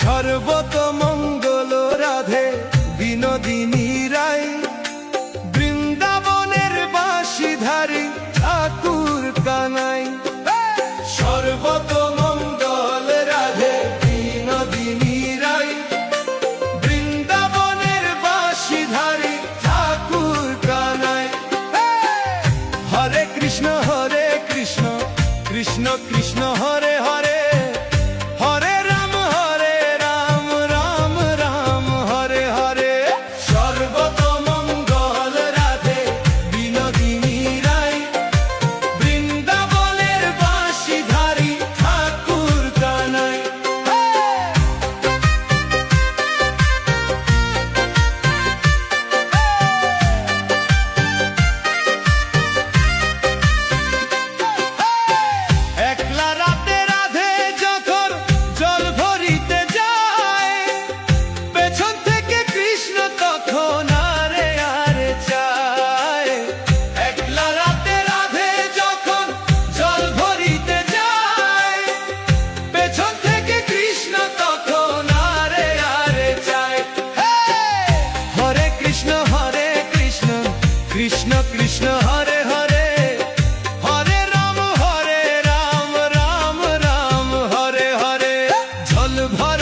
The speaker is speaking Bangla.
সর্বতমঙ্গল রাধে বিনোদিনী রায়, বৃন্দাবনের বাঁশিধারী ঠাকুর কানাই। সর্বতমঙ্গল রাধে বিনোদিনী রায়, বৃন্দাবনের বাঁশিধারী ঠাকুর কানাই। হরে কৃষ্ণ কৃষ্ণ কৃষ্ণ হরে হরে, হরে রাম রাম রাম হরে হরে। সর্বতমঙ্গল রাধে বিনোদিনী রায়, বৃন্দাবনের বাঁশিধারী ঠাকুর কানাই। একলা রাতে রাধে যখন জল ভরিতে যায়, পেছন থেকে কৃষ্ণ তখন আরে আরে চায়। একলা রাতে রাধে যখন জল ভরিতে যায়, পেছন থেকে কৃষ্ণ তখন আরে আরে চায়। হরে কৃষ্ণ কৃষ্ণ কৃষ্ণ হরে হরে, হরে রাম রাম রাম হরে হরে। জল ভর